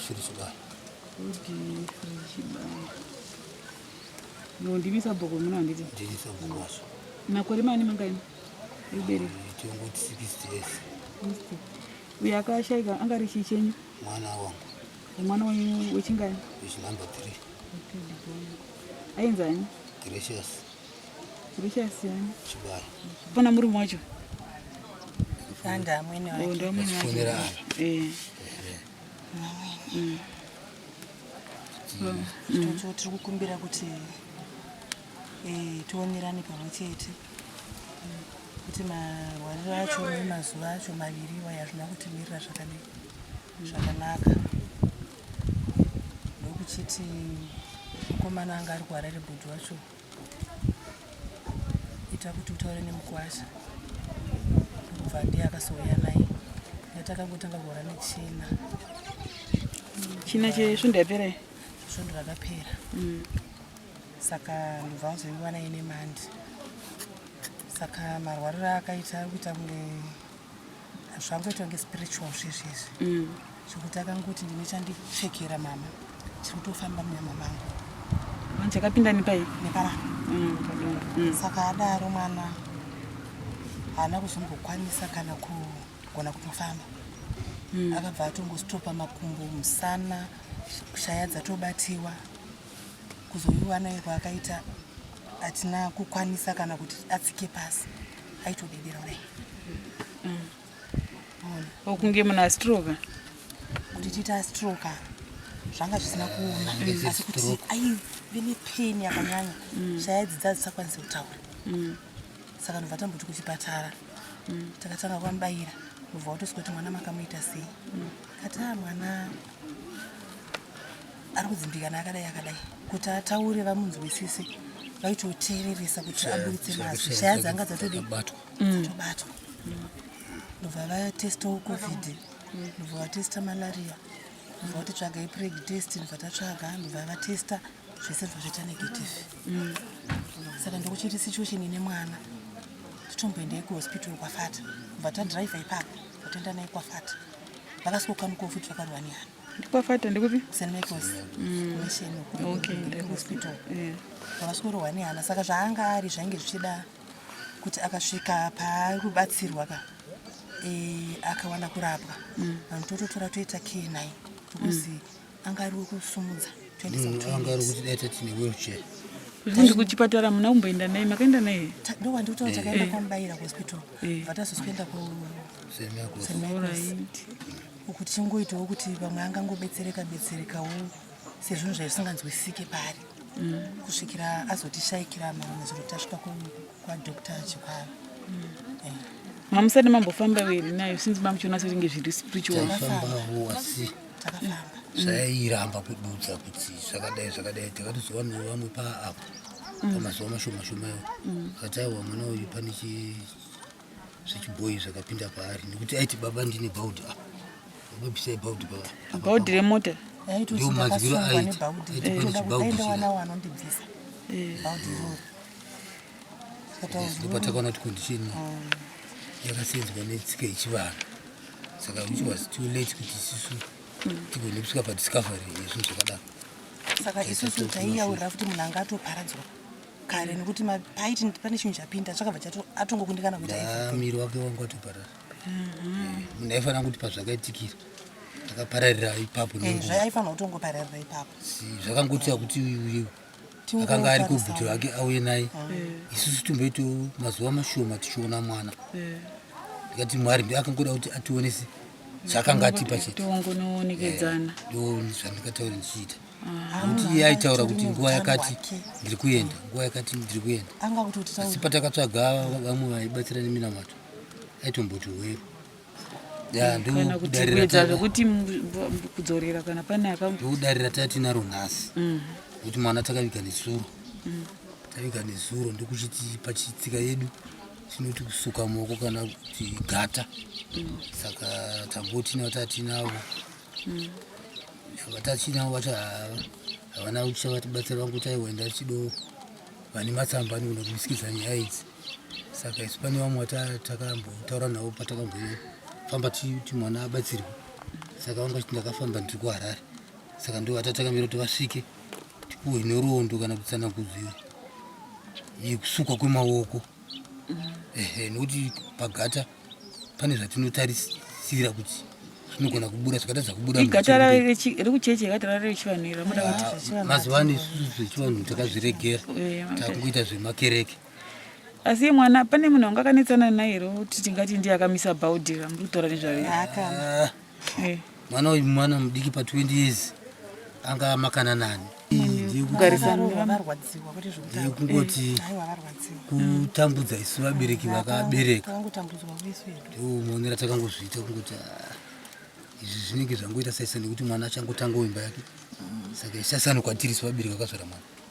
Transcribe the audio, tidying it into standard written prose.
free chibai. Bhaudhi free chibai. Ndivisa bhoko muno handiti. Ndivisa bhoko wacho. Makore mani mangani? Vabereki. Tongoti 60 years. Uyo akashaika anga ari chichenyu? Mwana wangu. Mwana wenyu wechingani? Wechinamba 3. Ainzani? Gracious. Gracious yani? Chibai. Pana murume wacho? Anda amweni wake. Ndo amweni wake. Tiri kukumbira kuti tionerane pamwe chete kuti marwariro acho nemazuva acho maviri waya hazvina kutimirira zvakanaka. Ndokuchiti mukomana anga ari kuharare bhodhi wacho ita kuti utaure nemukwasha ndokubva ndiye akasouya naye yatakangotanga kuhora nechina. China chesvondo yapera? Svondo rakapera. Saka ndobva azoiwana ine mandi. Saka marwariro akaita kuita kunge zvangoita kunge spiritual zvezvezvi zvekuti akangoti ndine chandipfekera mama chiri kutofamba munyama mangu. Chakapinda nepai? Nepara. Saka adaro mwana haana kuzombokwanisa kana kugona kutofamba. Akabva atongostopa makumbo musana, shaya dzatobatiwa. Kuzoiwana iko akaita atina kukwanisa kana kuti atsike pasi. Aitodedera kudai. Okunge muna stroke? Kuti tiita stroke zvanga zvisina kuona asi kuti aive nepain yakanyanya. Shaya idzi dzadzisakwanisa kutaura. Saka ndobva tamboti kuchipatara takatanga kwamubayira ndobva watosvika kuti mwana makamuita sei. Kati mwana ari kudzimbikana akadai kuti ataure vamunzwisise vaitoteereresa kuti abuditse mazwi. Shaya dzanga dzatobatwa. Ndobva vatestawo covid, ndobva vatesta malaria, ndobva vatitsvaga preg test, ndobva tatsvaga, ndobva vatesta zvese ndobva zvaita negative. Saka ndokuchiti situation ine mwana titomboendei kuhospital kwafata. Ndobva tadhiraivha ipapo vatoenda naye kwafata. Vakasvikokamuko futi vakarwa nehana. Ndikwafata ndikupi? St. Michael's Mission hospital. Vakasvikorwa nehana. Saka zvaanga ari zvainge zvichida kuti akasvika paari kubatsirwa akawana kurapwa. Vanhu tototora toita care naye tokuzi anga ari wekusumudza. Anga ari kuti daita tine wheelchair. Kuti kuchipatara muna kumboenda naye, makaenda naye? Ndo wanditotaura takaenda kwamubayira kuhospital. Vatazosvenda St. Michael's. Kuti chingoitawo kuti vamwe angangobetserekawo sezvinhu zvaisinganzwisike pari. Kusvikira azotishayikira mamwe zuro tasvika kwadokta achikwaro. Mamusati mambofamba weri nayo since mamuchiona senge zviri spiritual? Takafambawo asi takafamba. Zvairamba kududza kuti zvakadai takatozowana vamwe paapo pamazuva mashoma akati aiwa mwana uyu pane zvechibhoyi zvakapinda paari nekuti aiti baba ndine bhaudhi apa babisai bhaudhi pa Bhaudhi remota? Ndio maziviro aiti aenda wanondibvisa bhaudhi ndipo takaona kuti condition yakasenzwa netsika yechivanhu. Saka which was too late kuti isusu tigone kusvika padiscovery yezvinhu zvakadaro. Saka isusu taiyaurira kuti munhu anga atoparadzwa kare nekuti paiti pane chinhu chapinda zvakabva atongokundikana kuti miri wake wanga watoparara. Munhu aifanira kuti pazvakaitikira akapararira ipapo. Zvaifanira kutongopararira ipapo. Zvakangoita kuti uyu akanga ari kubhuti rake auye naye. Isusu tomboitawo mazuva mashoma tichiona mwana. Ndikati Mwari ndiye akangoda kuti ationese chakanga atipa chete. Tongonoonekedzana. Ndo zvandikataura ndichiita. Kuti iye aitaura kuti nguva yakati ndiri kuenda, nguva yakati ndiri kuenda. Asi patakatsvaga vamwe vaibatsira neminamato aitomboti hweru. Kana kuti kuedza zvekuti kudzorera kana pane ndokudarira tatinaro nhasi. Kuti mwana takaviga nesuro. Taviga nesuro ndokuchiti pachitsika yedu tinoti kusuka maoko kana kuti gata. Saka tamboti natatinavo vatachinavo vacho havana kuchavatibatsira vanguti aiwenda chido vane matsamba anogona kumisikidza nyaya idzi. Saka isu pane vamwe takambotaura navo patakambofamba kuti mwana abatsirwe. Saka vanga kuti ndakafamba ndiri kuHarare saka ndo vatakamira kuti vasvike tipuwe nerondo kana kutsanangudziwa yekusukwa kwemaoko. Nokuti pagata pane zvatinotarisira kuti zvinogona kubuda zvakatadza kubuda. Igata rekucheche gata rari rechivanhu ramuda kuti mazuva ano isusu zvechivanhu takazviregera takungoita zvemakereke. asi mwana pane munhu wanga akanetsana naye here kuti tingati ndiye akamisa bhaudhi ramuri kutaura nezvayo? Mwana uyu mwana mudiki pa20 years anga makana nani kungoti kutambudza isu vabereki vakabereka muonera takangozviita kungoti izvi zvinenge zvangoita saisa nekuti mwana achangotangawo imba yake saka isasanhu kwatiri isu vabereki vakazvara mwana.